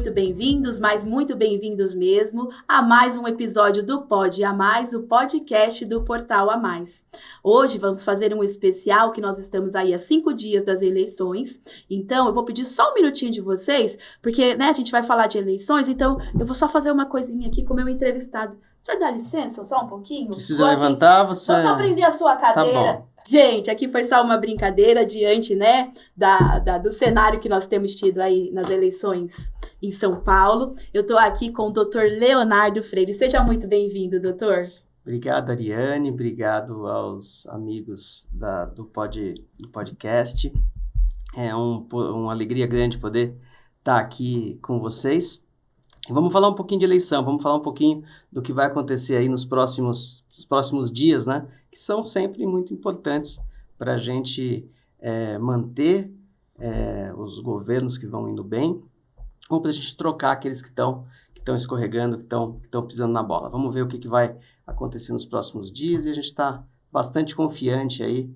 muito bem-vindos, mas muito bem-vindos mesmo a mais um episódio do Pode A Mais, o podcast do Portal A Mais. Hoje vamos fazer um especial que nós estamos aí há 5 dias das eleições, então eu vou pedir só um minutinho de vocês, porque a gente vai falar de eleições, então eu vou só fazer uma coisinha aqui com o meu entrevistado. O senhor dá licença só um pouquinho? Precisa levantar, você... Vou só prender a sua cadeira. Tá bom. Gente, aqui foi só uma brincadeira diante, do cenário que nós temos tido aí nas eleições em São Paulo. Eu estou aqui com o Dr. Leonardo Freire. Seja muito bem-vindo, doutor. Obrigado, Ariane. Obrigado aos amigos do podcast. É uma alegria grande poder estar aqui com vocês. Vamos falar um pouquinho de eleição, vamos falar um pouquinho do que vai acontecer aí nos próximos dias, né? Que são sempre muito importantes para a gente manter os governos que vão indo bem, ou para a gente trocar aqueles que estão escorregando, que estão pisando na bola. Vamos ver o que vai acontecer nos próximos dias e a gente está bastante confiante aí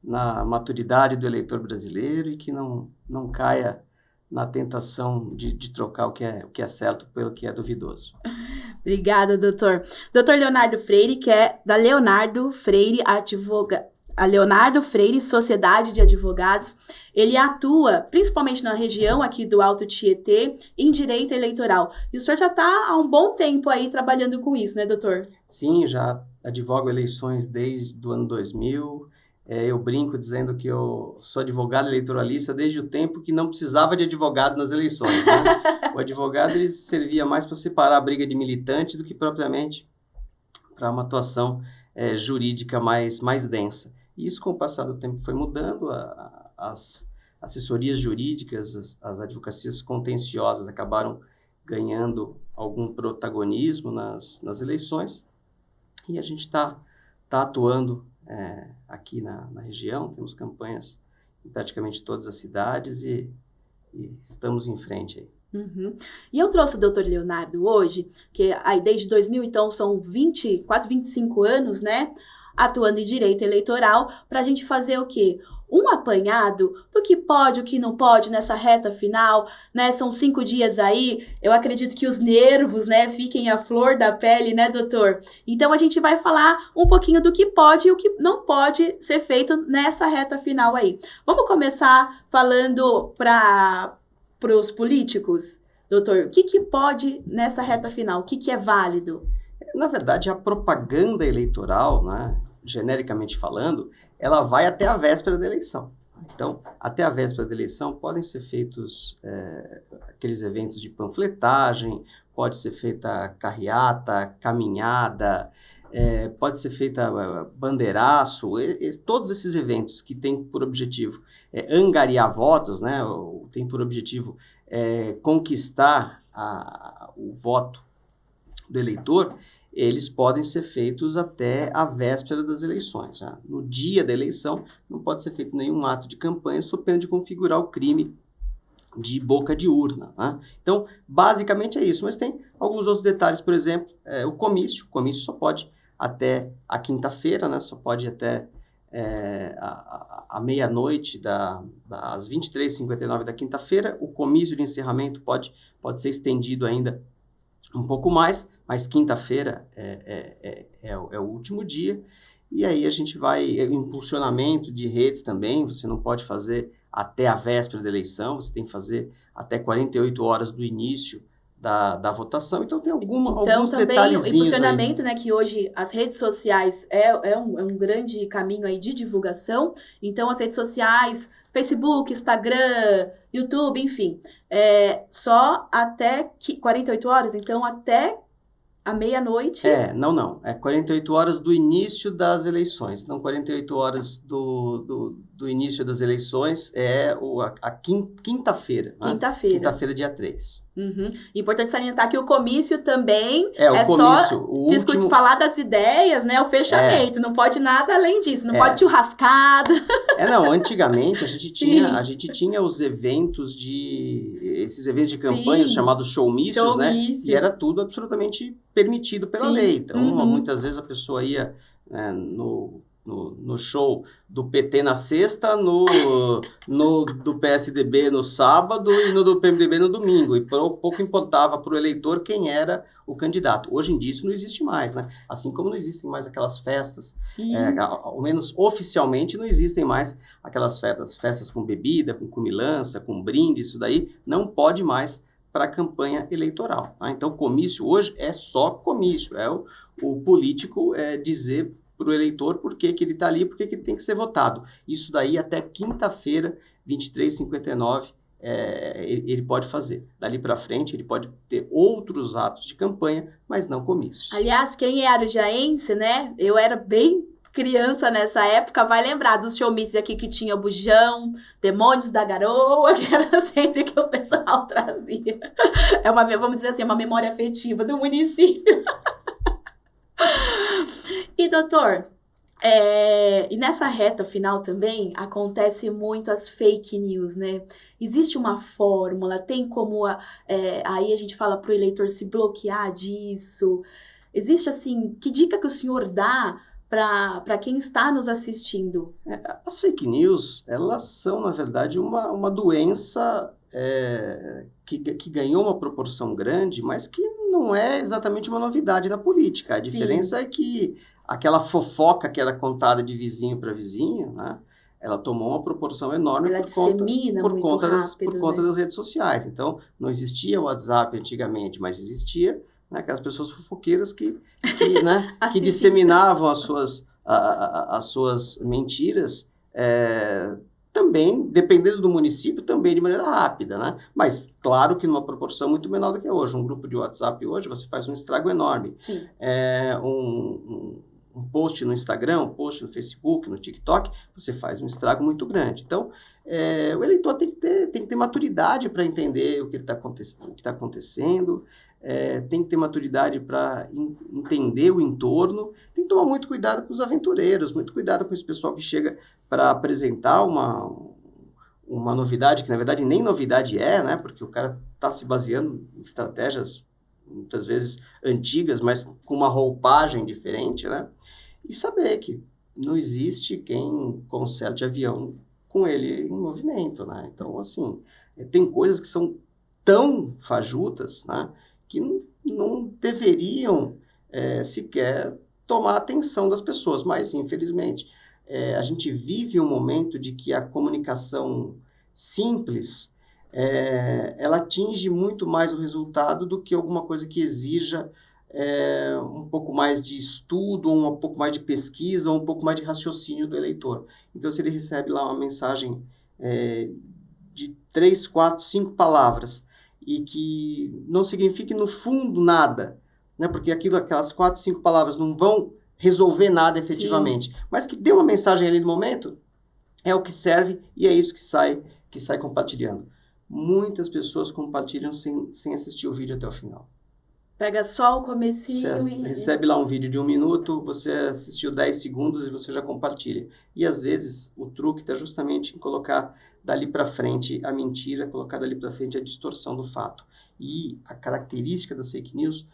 na maturidade do eleitor brasileiro e que não caia na tentação de trocar o que é certo pelo que é duvidoso. Obrigada, doutor. Doutor Leonardo Freire, que é da Leonardo Freire a Leonardo Freire Sociedade de Advogados. Ele atua principalmente na região aqui do Alto Tietê, em direito eleitoral. E o senhor já está há um bom tempo aí trabalhando com isso, né, doutor? Sim, já advogo eleições desde o ano 2000. Eu brinco dizendo que eu sou advogado eleitoralista desde o tempo que não precisava de advogado nas eleições, né? O advogado ele servia mais para separar a briga de militante do que propriamente para uma atuação jurídica mais densa. E isso, com o passar do tempo, foi mudando. As assessorias jurídicas, as advocacias contenciosas acabaram ganhando algum protagonismo nas eleições. E a gente está atuando aqui na região, temos campanhas em praticamente todas as cidades e estamos em frente aí. Uhum. E eu trouxe o doutor Leonardo hoje, que aí desde 2000, então são quase 25 anos, né, atuando em direito eleitoral, para a gente fazer o quê? Um apanhado do que pode, o que não pode nessa reta final, né? São 5 dias aí, eu acredito que os nervos, né, fiquem à flor da pele, né, doutor? Então a gente vai falar um pouquinho do que pode e o que não pode ser feito nessa reta final aí. Vamos começar falando para os políticos, doutor, o que pode nessa reta final, o que é válido? Na verdade, a propaganda eleitoral, né, genericamente falando, ela vai até a véspera da eleição. Então, até a véspera da eleição podem ser feitos aqueles eventos de panfletagem, pode ser feita carreata, caminhada, pode ser feita bandeiraço, todos esses eventos que têm por objetivo angariar votos, né, tem por objetivo conquistar o voto do eleitor, eles podem ser feitos até a véspera das eleições. Já. No dia da eleição, não pode ser feito nenhum ato de campanha sob pena de configurar o crime de boca de urna. Né? Então, basicamente é isso. Mas tem alguns outros detalhes, por exemplo, o comício. O comício só pode até a quinta-feira, né? Só pode até a meia-noite, às 23h59 da quinta-feira. O comício de encerramento pode ser estendido ainda um pouco mais, mas quinta-feira é o último dia, e aí a gente vai, impulsionamento de redes também, você não pode fazer até a véspera da eleição, você tem que fazer até 48 horas do início da votação, então tem alguns também detalhezinhos o impulsionamento, aí, né, que hoje as redes sociais é um grande caminho aí de divulgação, então as redes sociais, Facebook, Instagram, YouTube, enfim, só até 48 horas, então até a meia-noite. Não. É 48 horas do início das eleições. Então, 48 horas do início das eleições é a quinta-feira. Quinta-feira. Quinta-feira, dia 3. Uhum. Importante salientar que o comício também o comício, só falar das ideias, né? O fechamento, não pode nada além disso, não pode churrascada. Antigamente a gente tinha os eventos esses eventos de campanha, os chamados showmícios, né? E era tudo absolutamente permitido pela lei. Então, muitas vezes a pessoa ia no show do PT na sexta, do PSDB no sábado e no do PMDB no domingo. E pouco importava para o eleitor quem era o candidato. Hoje em dia isso não existe mais, né? Assim como não existem mais aquelas festas, ao menos oficialmente não existem mais aquelas festas com bebida, com comilança, com brinde, isso daí não pode mais para a campanha eleitoral. Tá? Então, comício hoje é só comício, é o político dizer para o eleitor por que ele está ali, por que ele tem que ser votado. Isso daí até quinta-feira, 23h59, ele pode fazer. Dali para frente, ele pode ter outros atos de campanha, mas não comícios. Aliás, quem é arujaense, né? Eu era bem criança nessa época, vai lembrar dos showmícios aqui que tinha o Bujão, Demônios da Garoa, que era sempre que o pessoal trazia. Vamos dizer assim, uma memória afetiva do município. E, doutor, e nessa reta final também acontece muito as fake news, né? Existe uma fórmula, tem como aí a gente fala para o eleitor se bloquear disso? Existe, assim, que dica que o senhor dá para quem está nos assistindo? As fake news, elas são, na verdade, uma doença que ganhou uma proporção grande, mas que não é exatamente uma novidade na política. A diferença é que aquela fofoca que era contada de vizinho para vizinho, né, ela tomou uma proporção enorme por conta das redes sociais. Então, não existia o WhatsApp antigamente, mas existia, né, aquelas pessoas fofoqueiras que disseminavam as suas mentiras, também, dependendo do município, também de maneira rápida, né? Mas, claro que numa proporção muito menor do que hoje. Um grupo de WhatsApp hoje, você faz um estrago enorme. Sim. Um post no Instagram, um post no Facebook, no TikTok, você faz um estrago muito grande. Então, o eleitor tem que ter maturidade para entender o que está acontecendo, tem que ter maturidade para entender o entorno, tem que tomar muito cuidado com os aventureiros, muito cuidado com esse pessoal que chega para apresentar uma novidade, que na verdade nem novidade né? Porque o cara está se baseando em estratégias muitas vezes antigas, mas com uma roupagem diferente, né? E saber que não existe quem conserte avião com ele em movimento, né? Então, assim, tem coisas que são tão fajutas, né, que não deveriam sequer tomar a atenção das pessoas, mas, infelizmente, a gente vive um momento de que a comunicação simples ela atinge muito mais o resultado do que alguma coisa que exija um pouco mais de estudo, ou um pouco mais de pesquisa, ou um pouco mais de raciocínio do eleitor. Então, se ele recebe lá uma mensagem de 3, 4, 5 palavras, e que não signifique no fundo nada, né? Porque aquelas 4, 5 palavras não vão resolver nada efetivamente, sim, mas que dê uma mensagem ali no momento, é o que serve e é isso que sai compartilhando. Muitas pessoas compartilham sem assistir o vídeo até o final. Pega só o comecinho e... recebe lá um vídeo de 1 minuto, você assistiu 10 segundos e você já compartilha. E às vezes o truque está justamente em colocar dali para frente a mentira, colocar dali para frente a distorção do fato. E a característica das fake news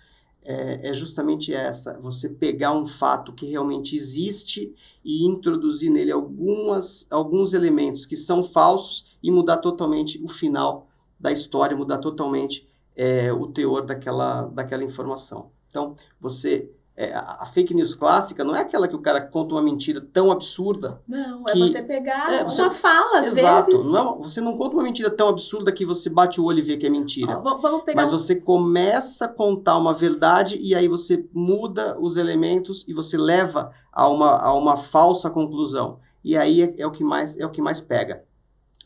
é justamente essa, você pegar um fato que realmente existe e introduzir nele alguns elementos que são falsos e mudar totalmente o final da história, mudar totalmente o teor daquela informação. Então, a fake news clássica não é aquela que o cara conta uma mentira tão absurda. Não, é você pegar uma fala, às exato, vezes. Você não conta uma mentira tão absurda que você bate o olho e vê que é mentira. Vamos pegar mas você começa a contar uma verdade e aí você muda os elementos e você leva a uma falsa conclusão. E aí é o que mais pega.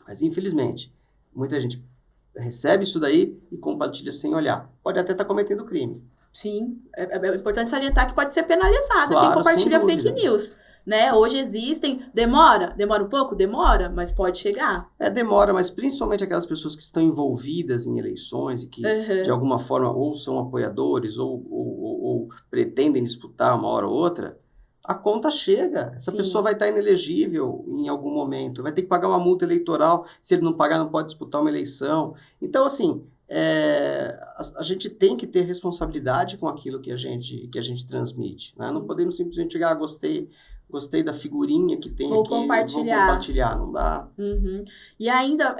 Mas, infelizmente, muita gente recebe isso daí e compartilha sem olhar. Pode até estar cometendo crime. Sim, é importante salientar que pode ser penalizado, claro, quem compartilha fake news, né? Hoje existem, demora um pouco? Demora, mas pode chegar. Demora, mas principalmente aquelas pessoas que estão envolvidas em eleições e que, de alguma forma, ou são apoiadores ou pretendem disputar uma hora ou outra, a conta chega. Essa pessoa vai estar inelegível em algum momento, vai ter que pagar uma multa eleitoral, se ele não pagar não pode disputar uma eleição. Então, assim... a gente tem que ter responsabilidade com aquilo que a gente transmite, né? Não podemos simplesmente chegar, gostei gostei da figurinha que tem Vou aqui, compartilhar. vou compartilhar, não dá. Uhum. E ainda,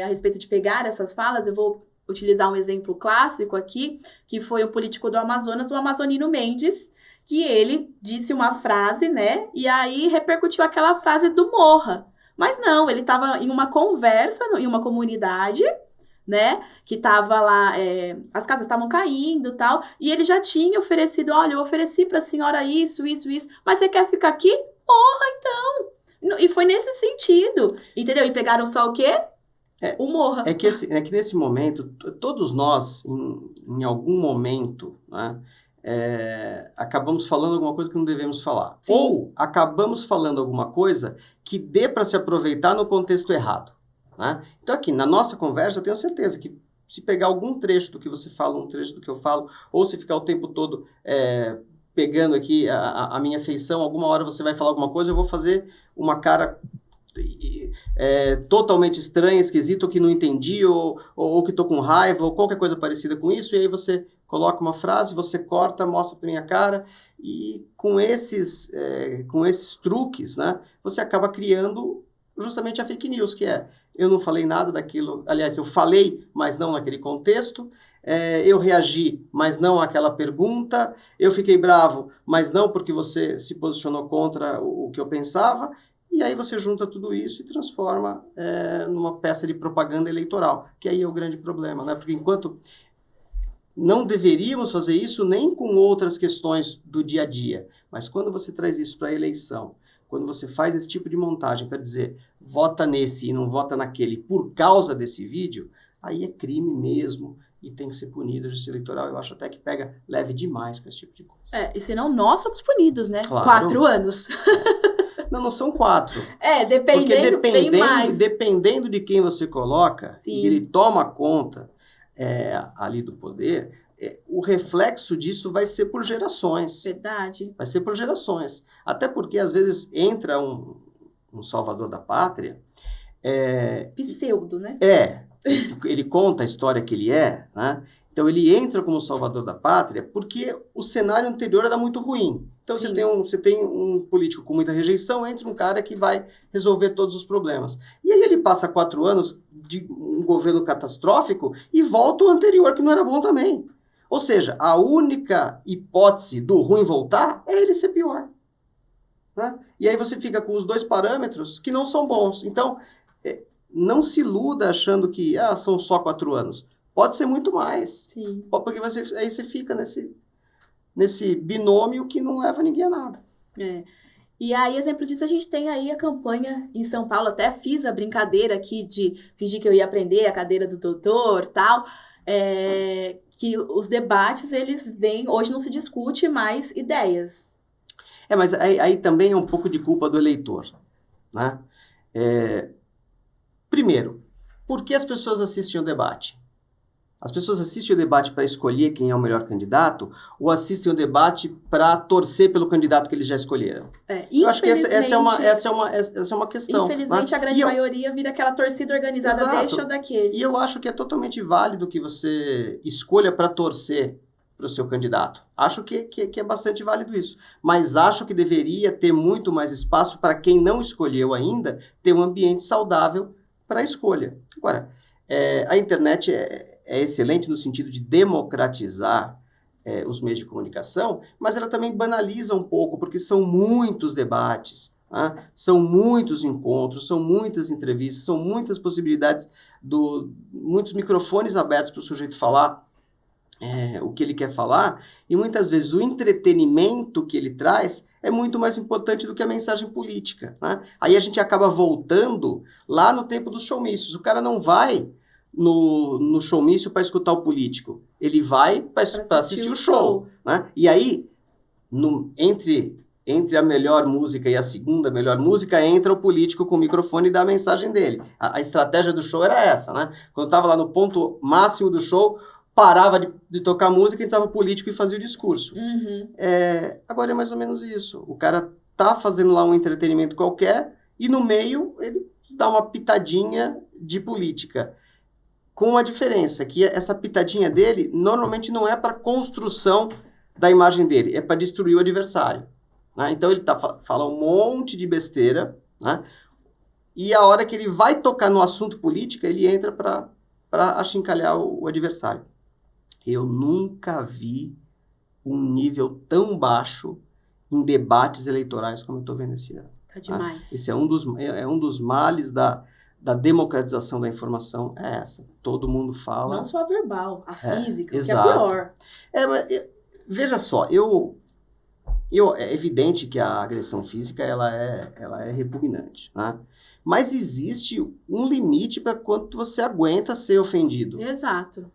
a respeito de pegar essas falas, eu vou utilizar um exemplo clássico aqui, que foi um político do Amazonas, o Amazonino Mendes, que ele disse uma frase, né? E aí repercutiu aquela frase do morra. Mas não, ele estava em uma conversa, em uma comunidade, né? Que tava lá, as casas estavam caindo e tal, e ele já tinha oferecido, olha, eu ofereci pra senhora isso, mas você quer ficar aqui? Morra, então! E foi nesse sentido, entendeu? E pegaram só o quê? O morra. É que nesse momento, todos nós, em algum momento, né, acabamos falando alguma coisa que não devemos falar. Sim. Ou acabamos falando alguma coisa que dê para se aproveitar no contexto errado. Né? Então aqui, na nossa conversa, eu tenho certeza que se pegar algum trecho do que você fala, um trecho do que eu falo, ou se ficar o tempo todo pegando aqui a minha feição, alguma hora você vai falar alguma coisa, eu vou fazer uma cara totalmente estranha, esquisita, ou que não entendi, ou que estou com raiva, ou qualquer coisa parecida com isso, e aí você coloca uma frase, você corta, mostra para minha cara, e com esses truques, né, você acaba criando justamente a fake news, que eu não falei nada daquilo, aliás, eu falei, mas não naquele contexto, eu reagi, mas não àquela pergunta, eu fiquei bravo, mas não porque você se posicionou contra o que eu pensava, e aí você junta tudo isso e transforma numa peça de propaganda eleitoral, que aí é o grande problema, né? Porque enquanto não deveríamos fazer isso nem com outras questões do dia a dia, mas quando você traz isso para a eleição, quando você faz esse tipo de montagem para dizer vota nesse e não vota naquele por causa desse vídeo, aí é crime mesmo e tem que ser punido. A justiça eleitoral, eu acho até que pega leve demais com esse tipo de coisa. E senão nós somos punidos, né? Claro. 4 anos. Não são 4. Dependendo de quem você coloca, Sim. e ele toma conta ali do poder, o reflexo disso vai ser por gerações. Verdade. Vai ser por gerações. Até porque, às vezes, entra um salvador da pátria... Pseudo, né? Ele conta a história que ele né? Então, ele entra como salvador da pátria porque o cenário anterior era muito ruim. Então, você tem um político com muita rejeição, entra um cara que vai resolver todos os problemas. E aí ele passa 4 anos de um governo catastrófico e volta o anterior, que não era bom também. Ou seja, a única hipótese do ruim voltar é ele ser pior. Né? E aí você fica com os 2 parâmetros que não são bons. Então, não se iluda achando que são só 4 anos. Pode ser muito mais. Sim. Porque aí você fica nesse binômio que não leva ninguém a nada. E aí, exemplo disso, a gente tem aí a campanha em São Paulo. Até fiz a brincadeira aqui de fingir que eu ia aprender a cadeira do doutor, tal. Que os debates, eles vêm... Hoje não se discute mais ideias. Mas aí também é um pouco de culpa do eleitor. Né? Primeiro, por que as pessoas assistem ao debate? As pessoas assistem o debate para escolher quem é o melhor candidato ou assistem o debate para torcer pelo candidato que eles já escolheram? Eu acho que essa é uma questão. Infelizmente, né? A grande maioria vira aquela torcida organizada. Exato. Deste ou daquele. E eu acho que é totalmente válido que você escolha para torcer para o seu candidato. Acho que é bastante válido isso. Mas acho que deveria ter muito mais espaço para quem não escolheu ainda ter um ambiente saudável para a escolha. Agora, a internet é excelente no sentido de democratizar os meios de comunicação, mas ela também banaliza um pouco, porque são muitos debates, né? São muitos encontros, são muitas entrevistas, são muitas possibilidades, muitos microfones abertos para o sujeito falar o que ele quer falar, e muitas vezes o entretenimento que ele traz é muito mais importante do que a mensagem política. Né? Aí a gente acaba voltando lá no tempo dos showmícios. O cara não vai no showmício para escutar o político. Ele vai para assistir o show. Né? E aí, entre a melhor música e a segunda melhor música, entra o político com o microfone e dá a mensagem dele. A estratégia do show era essa. Né? Quando estava lá no ponto máximo do show, parava de tocar música, entrava o político e fazia o discurso. Uhum. Agora é mais ou menos isso. O cara tá fazendo lá um entretenimento qualquer e no meio ele dá uma pitadinha de política. Com a diferença que essa pitadinha dele normalmente não é para construção da imagem dele, é para destruir o adversário. né? Então ele fala um monte de besteira, né? E a hora que ele vai tocar no assunto política, ele entra para achincalhar o adversário. Eu nunca vi um nível tão baixo em debates eleitorais como eu estou vendo esse ano. Tá demais. Esse é um dos males da democratização da informação, é essa. Todo mundo fala. Não só a verbal, a física, exato. Que é pior. Veja só, é evidente que a agressão física ela é repugnante, né? Mas existe um limite para quanto você aguenta ser ofendido. Exato.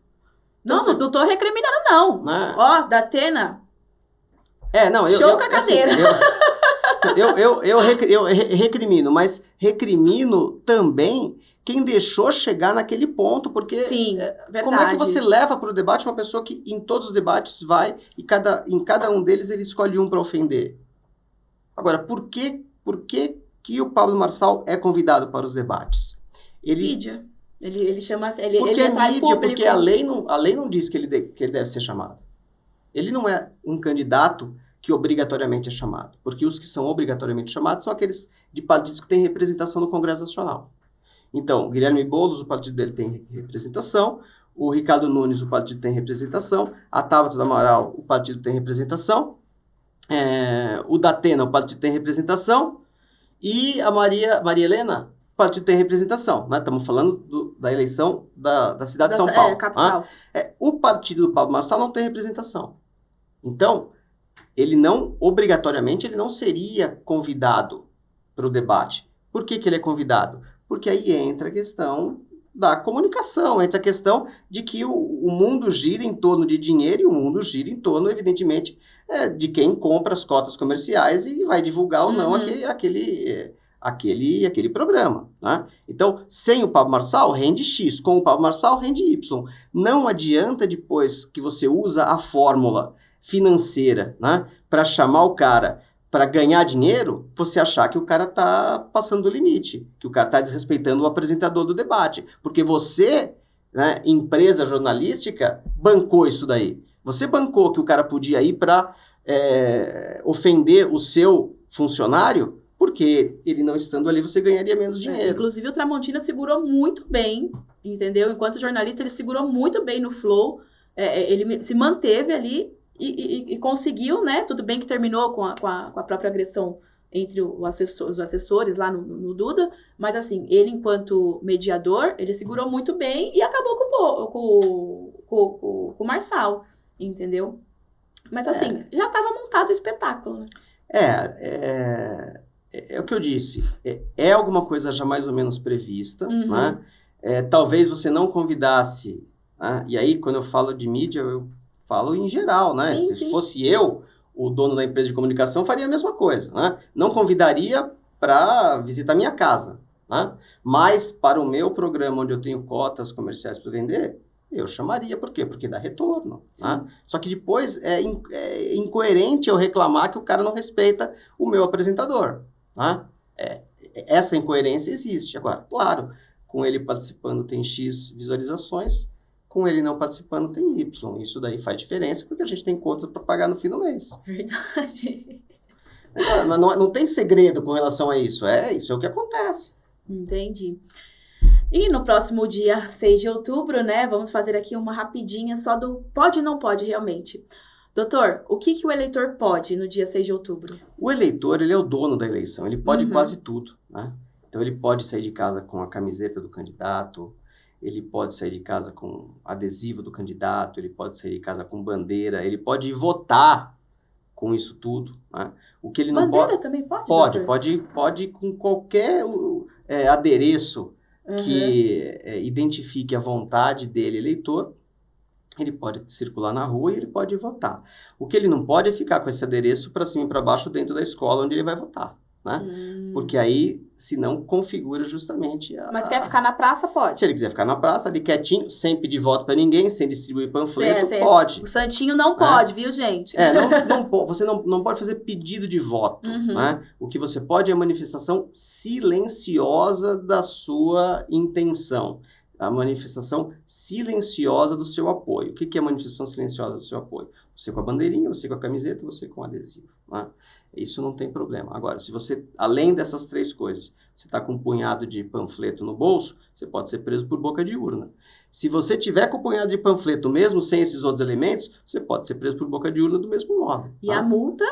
Então, não estou recriminando, não. Né? Ó, da Atena. Show com a cadeira. Eu recrimino, mas recrimino também quem deixou chegar naquele ponto, porque Sim, verdade. Como é que você leva para o debate uma pessoa que em todos os debates vai e em cada um deles ele escolhe um para ofender? Agora, por que o Pablo Marçal é convidado para os debates? Mídia. Ele chama... Porque ele é mídia, público. porque a lei não diz que ele deve ser chamado. Ele não é um candidato que obrigatoriamente é chamado. Porque os que são obrigatoriamente chamados são aqueles de partidos que têm representação no Congresso Nacional. Então, o Guilherme Boulos, o partido dele tem representação, o Ricardo Nunes, o partido tem representação, a Tabata do Amaral, o partido tem representação, o Datena, o partido tem representação, e a Maria Helena, o partido tem representação. Né? Estamos falando da eleição da cidade de São Paulo. Capital. O partido do Pablo Marçal não tem representação. Então, ele não, obrigatoriamente, ele não seria convidado para o debate. Por que ele é convidado? Porque aí entra a questão da comunicação, entra a questão de que o mundo gira em torno de dinheiro e o mundo gira em torno, evidentemente, de quem compra as cotas comerciais e vai divulgar ou não aquele programa. Né? Então, sem o Pablo Marçal, rende X. Com o Pablo Marçal, rende Y. Não adianta depois que você usa a fórmula financeira, né, para chamar o cara para ganhar dinheiro, você achar que o cara está passando do limite, que o cara está desrespeitando o apresentador do debate. Porque você, né, empresa jornalística, bancou isso daí. Você bancou que o cara podia ir para ofender o seu funcionário, porque ele não estando ali, você ganharia menos dinheiro. Inclusive, o Tramontina segurou muito bem, entendeu? Enquanto jornalista, ele segurou muito bem no flow, ele se manteve ali e conseguiu, né? Tudo bem que terminou com a própria agressão entre os assessores lá no Duda, mas assim, ele enquanto mediador, ele segurou muito bem e acabou com o Marçal, entendeu? Mas assim, já estava montado o espetáculo, né? É o que eu disse, é alguma coisa já mais ou menos prevista, né? Talvez você não convidasse, né? E aí quando eu falo de mídia, eu falo em geral, né? Sim, Se fosse eu, o dono da empresa de comunicação, faria a mesma coisa, né? Não convidaria para visitar minha casa, né? Mas para o meu programa, onde eu tenho cotas comerciais para vender, eu chamaria. Por quê? Porque dá retorno, né? Só que depois é incoerente eu reclamar que o cara não respeita o meu apresentador, né? Essa incoerência existe. Agora, claro, com ele participando tem X visualizações, com ele não participando tem Y. Isso daí faz diferença porque a gente tem contas para pagar no fim do mês. Verdade. Mas não tem segredo com relação a isso. Isso é o que acontece. Entendi. E no próximo dia 6 de outubro, né, vamos fazer aqui uma rapidinha só do pode e não pode realmente. Doutor, o que o eleitor pode no dia 6 de outubro? O eleitor, ele é o dono da eleição. Ele pode quase tudo, né? Então, ele pode sair de casa com a camiseta do candidato, ele pode sair de casa com adesivo do candidato, ele pode sair de casa com bandeira, ele pode ir votar com isso tudo. Né? O que ele não bandeira pode... também pode? Pode com qualquer adereço que identifique a vontade dele, eleitor, ele pode circular na rua e ele pode votar. O que ele não pode é ficar com esse adereço para cima e para baixo dentro da escola onde ele vai votar. Né? Porque aí, se não configura justamente Mas quer ficar na praça, pode? Se ele quiser ficar na praça, ali quietinho, sem pedir voto para ninguém, sem distribuir panfleto, pode. O santinho não pode, viu, gente? Você não pode fazer pedido de voto. Né? O que você pode é a manifestação silenciosa da sua intenção. A manifestação silenciosa do seu apoio. O que é a manifestação silenciosa do seu apoio? Você com a bandeirinha, você com a camiseta, você com o adesivo. Né? Isso não tem problema. Agora, se você, além dessas 3 coisas, você está com um punhado de panfleto no bolso, você pode ser preso por boca de urna. Se você tiver com um punhado de panfleto, mesmo sem esses outros elementos, você pode ser preso por boca de urna do mesmo modo. E a multa?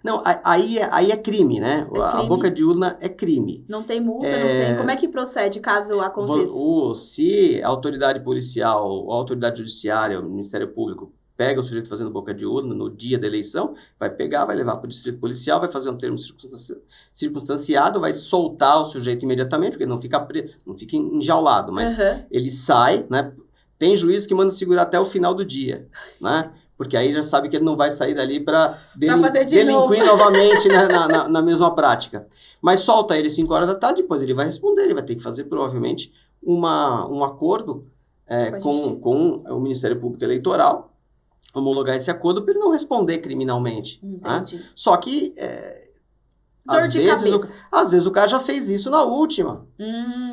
Não, aí é crime, né? A boca de urna é crime. Não tem multa, não tem. Como é que procede caso aconteça? Se a autoridade policial, a autoridade judiciária, o Ministério Público pega o sujeito fazendo boca de urna no dia da eleição, vai pegar, vai levar para o distrito policial, vai fazer um termo circunstanciado, vai soltar o sujeito imediatamente, porque não fica enjaulado, mas ele sai, né? Tem juiz que manda segurar até o final do dia, né? Porque aí já sabe que ele não vai sair dali para delinquir novamente na mesma prática. Mas solta ele 5 horas da tarde, depois ele vai responder, ele vai ter que fazer provavelmente um acordo com o Ministério Público Eleitoral, homologar esse acordo para ele não responder criminalmente. Entendi. Né? Só que às vezes o cara já fez isso na última.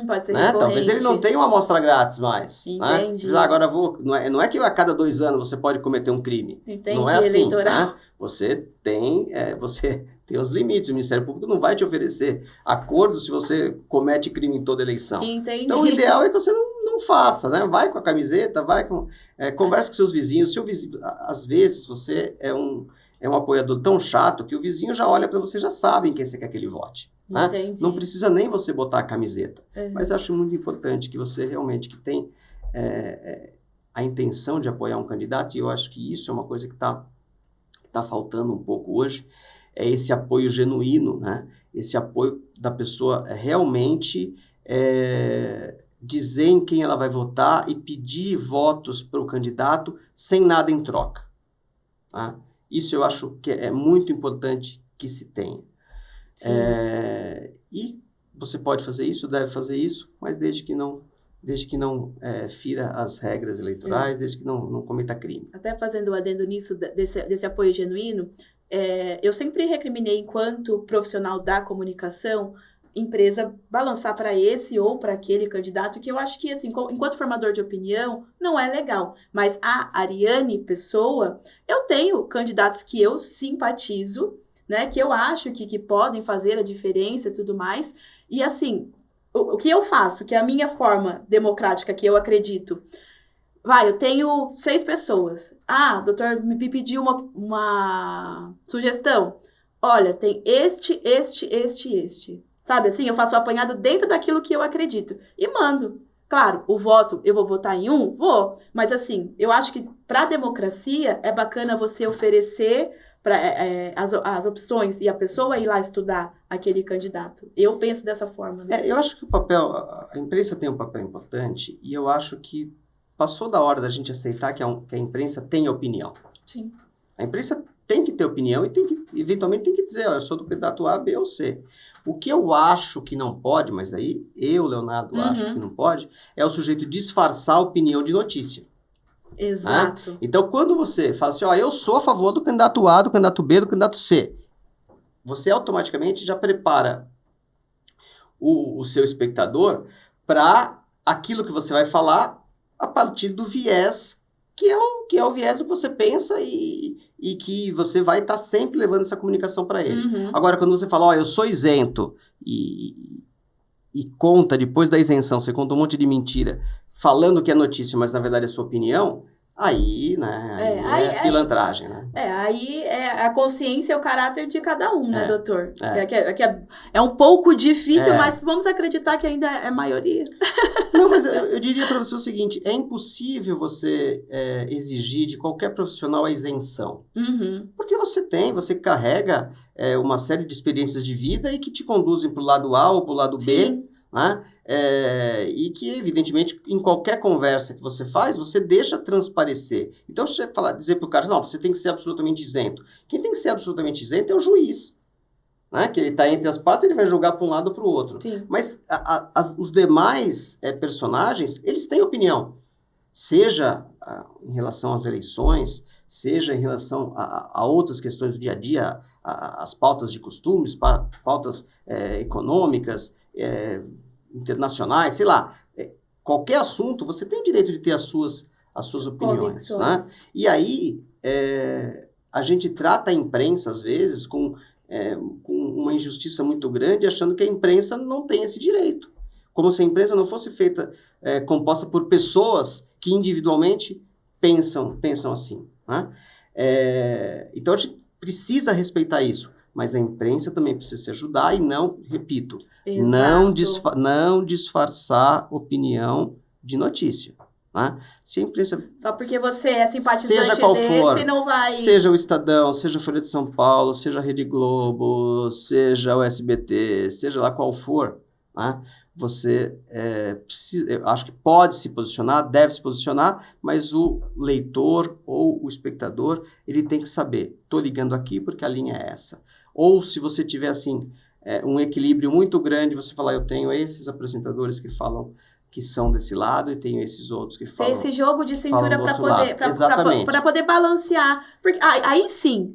Pode ser né? Talvez ele não tenha uma amostra grátis mais. Entendi. Né? Agora não é que a cada 2 anos você pode cometer um crime. Entendi, não é assim. eleitoral. Né? Você tem os limites. O Ministério Público não vai te oferecer acordo se você comete crime em toda eleição. Entendi. Então o ideal é que você não faça, né? Vai com a camiseta, conversa com seus vizinhos. Seu vizinho, às vezes você é um apoiador tão chato que o vizinho já olha para você, já sabe em quem você quer que ele vote. Né? Não precisa nem você botar a camiseta. Mas acho muito importante que você realmente que tem a intenção de apoiar um candidato, e eu acho que isso é uma coisa que tá faltando um pouco hoje, é esse apoio genuíno, né? Esse apoio da pessoa realmente dizer em quem ela vai votar e pedir votos para o candidato sem nada em troca. Tá? Isso eu acho que é muito importante que se tenha. E você pode fazer isso, deve fazer isso, mas desde que não fira as regras eleitorais, desde que não cometa crime. Até fazendo o adendo nisso, desse apoio genuíno, eu sempre recriminei, enquanto profissional da comunicação, empresa balançar para esse ou para aquele candidato, que eu acho que, assim, enquanto formador de opinião, não é legal. Mas a Ariane Pessoa, eu tenho candidatos que eu simpatizo, né, que eu acho que podem fazer a diferença e tudo mais. E, assim, o que eu faço, que é a minha forma democrática, que eu acredito, eu tenho 6 pessoas. Doutor, me pediu uma sugestão. Olha, tem este. Sabe assim, eu faço o apanhado dentro daquilo que eu acredito. E mando. Claro, o voto, eu vou votar em um? Vou. Mas assim, eu acho que para a democracia é bacana você oferecer as opções e a pessoa ir lá estudar aquele candidato. Eu penso dessa forma. Né? Eu acho que a imprensa tem um papel importante e eu acho que passou da hora da gente aceitar que a imprensa tem opinião. Sim. A imprensa tem que ter opinião e eventualmente tem que dizer, eu sou do candidato A, B ou C. O que eu acho que não pode, mas aí Leonardo, acho que não pode, é o sujeito disfarçar a opinião de notícia. Exato. Né? Então, quando você fala assim, eu sou a favor do candidato A, do candidato B, do candidato C, você automaticamente já prepara o seu espectador para aquilo que você vai falar a partir do viés que é o viés do que você pensa e que você vai estar sempre levando essa comunicação para ele. Agora, quando você fala, eu sou isento e conta, depois da isenção, você conta um monte de mentira, falando que é notícia, mas na verdade é sua opinião, aí, né, é pilantragem, né? Aí a consciência e o caráter de cada um, né, doutor? É um pouco difícil, mas vamos acreditar que ainda é maioria. Não, mas eu diria para você o seguinte, é impossível você exigir de qualquer profissional a isenção. Porque você carrega uma série de experiências de vida e que te conduzem para o lado A ou para o lado B, né? E que, evidentemente, em qualquer conversa que você faz, você deixa transparecer. Então, você dizer para o cara, não, você tem que ser absolutamente isento. Quem tem que ser absolutamente isento é o juiz. Né? Que ele está entre as partes, ele vai julgar para um lado ou para o outro. Sim. Mas os demais personagens, eles têm opinião. Seja em relação às eleições, seja em relação a outras questões do dia a dia, as pautas de costumes, pautas econômicas, internacionais, sei lá, qualquer assunto, você tem o direito de ter as suas opiniões, né? E aí, a gente trata a imprensa, às vezes, com uma injustiça muito grande, achando que a imprensa não tem esse direito. Como se a imprensa não fosse feita, composta por pessoas que individualmente pensam assim. Né? Então, a gente precisa respeitar isso. Mas a imprensa também precisa se ajudar e não, repito, não disfarçar opinião de notícia. Né? Se a imprensa... Só porque você é simpatizante seja qual desse, for, não vai... Seja o Estadão, seja a Folha de São Paulo, seja a Rede Globo, seja o SBT, seja lá qual for, né? Você eu acho que pode se posicionar, deve se posicionar, mas o leitor ou o espectador, ele tem que saber, estou ligando aqui porque a linha é essa. Ou se você tiver, assim, um equilíbrio muito grande, você falar, eu tenho esses apresentadores que falam que são desse lado e tenho esses outros que falam... Tem esse jogo de cintura para poder balancear. Porque, aí sim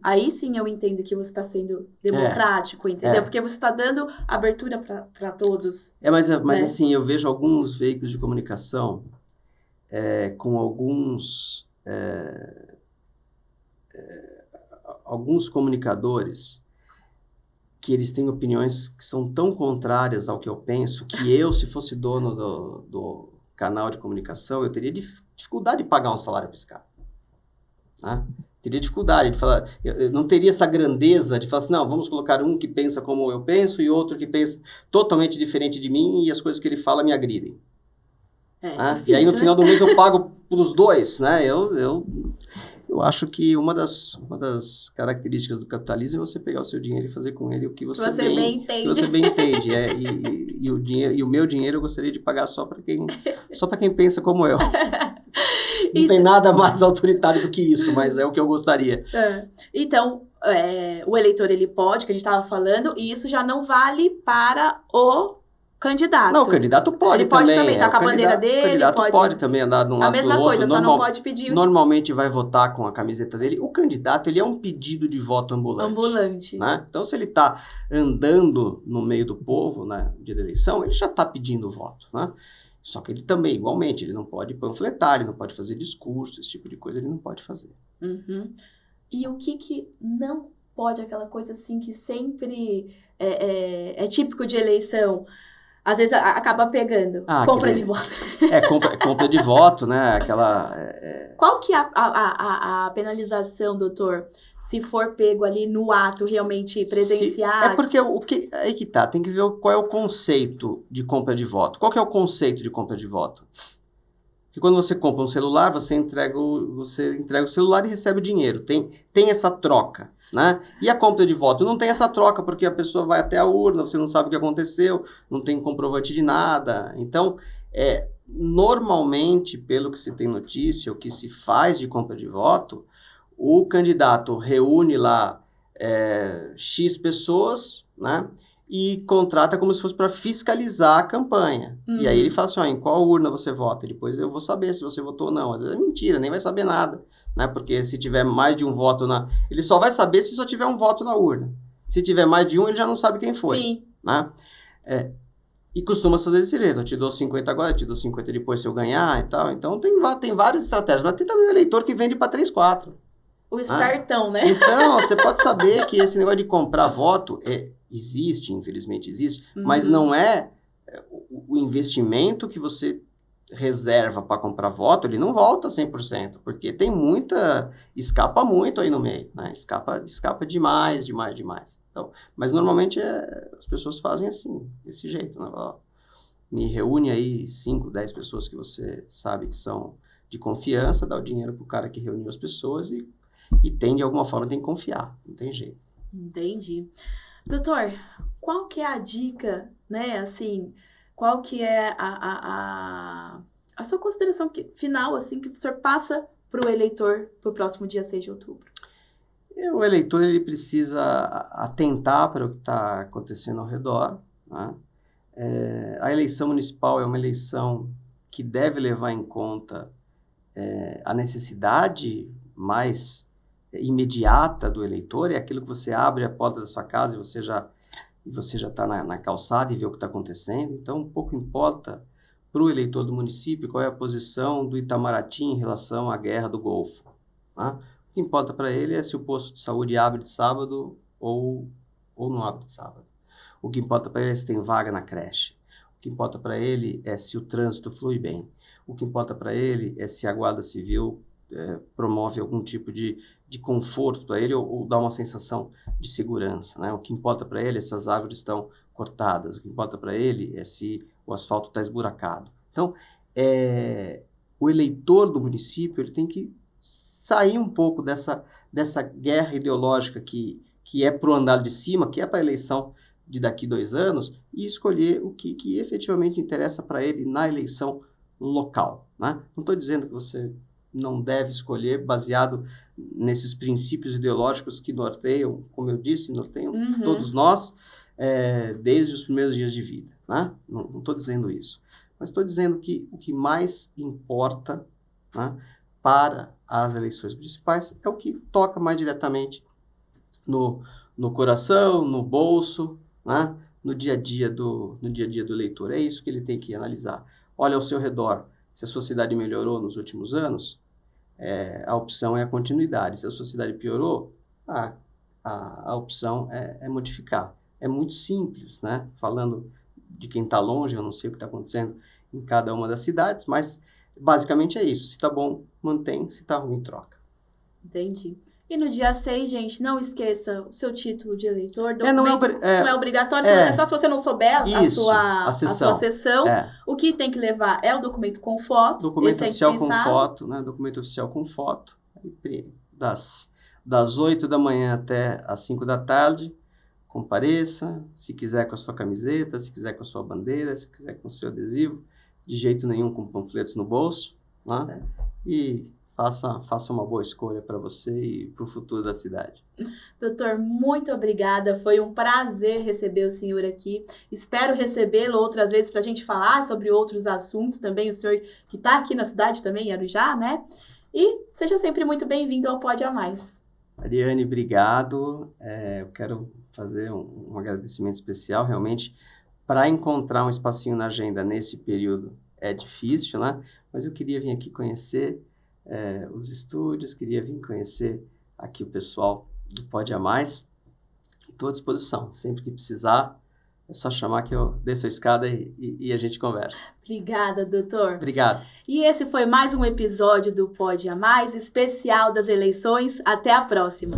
eu entendo que você está sendo democrático, entendeu? Porque você está dando abertura para todos. Mas né? assim, eu vejo alguns veículos de comunicação com alguns comunicadores que eles têm opiniões que são tão contrárias ao que eu penso, que eu, se fosse dono do canal de comunicação, eu teria dificuldade de pagar um salário para esse cara. Né? Teria dificuldade de falar, eu não teria essa grandeza de falar assim, não, vamos colocar um que pensa como eu penso e outro que pensa totalmente diferente de mim e as coisas que ele fala me agridem. Difícil, e aí no final do mês eu pago para os dois, né? Eu acho que uma das características do capitalismo é você pegar o seu dinheiro e fazer com ele o que você bem entende. Que você bem entende. E o meu dinheiro eu gostaria de pagar só para quem pensa como eu. Não tem nada mais autoritário do que isso, mas é o que eu gostaria. Então, o eleitor, ele pode, que a gente estava falando, e isso já não vale para o candidato. Não, o candidato pode também. Ele pode também estar com a bandeira dele. O candidato pode também andar de um lado para o outro. A mesma coisa, só não pode pedir... Normalmente vai votar com a camiseta dele. O candidato, ele é um pedido de voto ambulante. Né? Então, se ele está andando no meio do povo, né, dia da eleição, ele já está pedindo voto. Né? Só que ele também, igualmente, ele não pode panfletar, ele não pode fazer discurso, esse tipo de coisa ele não pode fazer. Uhum. E o que não pode, aquela coisa assim que sempre é típico de eleição... Às vezes acaba pegando. Compra de voto. Compra de voto, né? Qual que é a penalização, doutor? Se for pego ali no ato realmente presenciar? Porque aí que tá, tem que ver qual é o conceito de compra de voto. Qual que é o conceito de compra de voto? Que quando você compra um celular, você entrega o celular e recebe o dinheiro. Tem essa troca. Né? E a compra de voto não tem essa troca, porque a pessoa vai até a urna, você não sabe o que aconteceu, não tem comprovante de nada. Então, normalmente, pelo que se tem notícia, o que se faz de compra de voto, o candidato reúne lá X pessoas, né? E contrata como se fosse para fiscalizar a campanha. E aí ele fala assim, em qual urna você vota? E depois eu vou saber se você votou ou não. Às vezes é mentira, nem vai saber nada. Né? Porque se tiver mais de um voto ele só vai saber se só tiver um voto na urna. Se tiver mais de um, ele já não sabe quem foi. Sim. Né? E costuma fazer desse jeito. Eu te dou 50 agora, eu te dou 50 depois se eu ganhar e tal. Então tem várias estratégias. Mas tem também um eleitor que vende para 3, 4. O espertão, né? Então, você pode saber que esse negócio de comprar voto existe, infelizmente existe, mas não é o investimento que você reserva para comprar voto, ele não volta 100%, porque tem escapa muito aí no meio, né? Escapa demais. Então, mas normalmente as pessoas fazem assim, desse jeito, né? Me reúne aí 5, 10 pessoas que você sabe que são de confiança, dá o dinheiro pro cara que reuniu as pessoas e de alguma forma tem que confiar, não tem jeito. Entendi. Doutor, qual que é a dica, né, assim, qual que é a sua consideração final, assim, que o senhor passa para o eleitor para o próximo dia 6 de outubro? O eleitor, ele precisa atentar para o que está acontecendo ao redor, né? A eleição municipal é uma eleição que deve levar em conta a necessidade mais imediata do eleitor, é aquilo que você abre a porta da sua casa e você já está na calçada e vê o que está acontecendo. Então, pouco importa para o eleitor do município qual é a posição do Itamaraty em relação à guerra do Golfo. Tá? O que importa para ele é se o posto de saúde abre de sábado ou não abre de sábado. O que importa para ele é se tem vaga na creche. O que importa para ele é se o trânsito flui bem. O que importa para ele é se a Guarda Civil promove algum tipo de conforto para ele ou dá uma sensação de segurança, né? O que importa para ele é se as árvores estão cortadas. O que importa para ele é se o asfalto está esburacado. Então, o eleitor do município ele tem que sair um pouco dessa guerra ideológica que é para o andar de cima, que é para a eleição de daqui 2 anos, e escolher o que efetivamente interessa para ele na eleição local, né? Não estou dizendo que você não deve escolher baseado nesses princípios ideológicos que norteiam, como eu disse, norteiam todos nós, desde os primeiros dias de vida, né? Não estou dizendo isso. Mas estou dizendo que o que mais importa, né, para as eleições municipais é o que toca mais diretamente no coração, no bolso, né, no dia a dia do eleitor. É isso que ele tem que analisar. Olha ao seu redor. Se a sua cidade melhorou nos últimos anos, a opção é a continuidade. Se a sua cidade piorou, a opção é modificar. É muito simples, né? Falando de quem está longe, eu não sei o que está acontecendo em cada uma das cidades, mas basicamente é isso. Se está bom, mantém. Se está ruim, troca. Entendi. E no dia 6, gente, não esqueça o seu título de eleitor. Não é obrigatório, é só se você não souber a sua sessão. O que tem que levar é o documento com foto. Documento oficial com foto, né? Documento oficial com foto. Das 8 da manhã até as 5 da tarde, compareça. Se quiser com a sua camiseta, se quiser com a sua bandeira, se quiser com o seu adesivo. De jeito nenhum com panfletos no bolso, né? E faça uma boa escolha para você e para o futuro da cidade. Doutor, muito obrigada. Foi um prazer receber o senhor aqui. Espero recebê-lo outras vezes para a gente falar sobre outros assuntos também. O senhor que está aqui na cidade também, em Arujá, né? E seja sempre muito bem-vindo ao Pode a Mais. Ariane, obrigado. Eu quero fazer um agradecimento especial. Realmente, para encontrar um espacinho na agenda nesse período é difícil, né? Mas eu queria vir aqui conhecer os estúdios, queria vir conhecer aqui o pessoal do Pode a Mais. Estou à disposição. Sempre que precisar, é só chamar que eu desço a escada e a gente conversa. Obrigada, doutor. Obrigado. E esse foi mais um episódio do Pode a Mais, especial das eleições. Até a próxima.